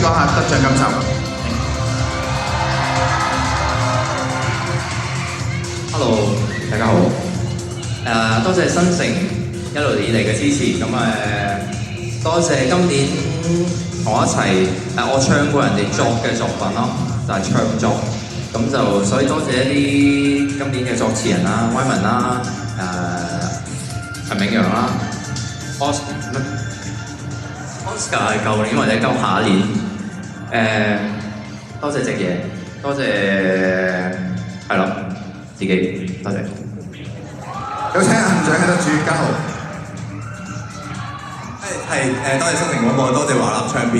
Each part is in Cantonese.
講下得獎感受。Hello， 大家好。多謝新城一路以嚟嘅支持。咁多謝今年同我一齊我唱過人哋作嘅作品咯，就係唱作。咁就所以多謝一啲今年嘅作詞人啦、威文啦、陳永陽啦、Oscar 係舊年或者今下一年。多謝隻嘢，多謝係咯自己，多謝。有請行長喺度主嘉豪。多謝新城廣播，多謝華納唱片。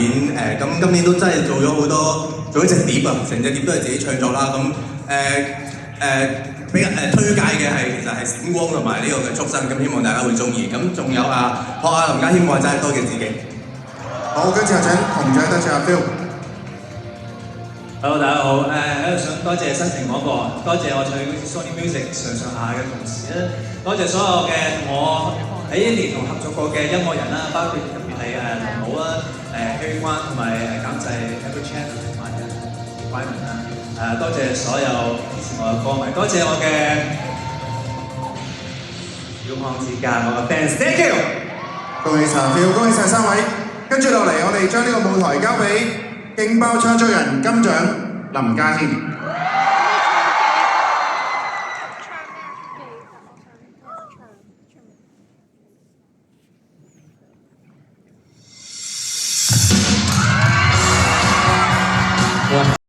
咁今年都真係做咗好多，做一隻碟啊，成隻碟都係自己唱作啦。咁比較推介嘅係其實係閃光同埋呢個嘅畜生，咁希望大家會中意。咁仲有學下林家謙話齋，多謝自己。好，跟住有請紅獎得獎阿 Phil。Hello， 大家好，喺度想多謝新城廣播，多謝我唱片公司 Sony Music 上下嘅同事啦，多謝所有嘅同我喺呢年同合作過嘅音樂人啦，包括特別係林武啦、Harry Kwan 同埋監製 Apple Chan 同埋Wyman 啦，多謝所有支持我嘅歌迷，多謝我嘅小康之家，我嘅 fans，thank you。恭喜晒 Phil， 恭喜晒三位。跟住落嚟，我哋將呢個舞台交俾勁爆唱作人金獎林家謙。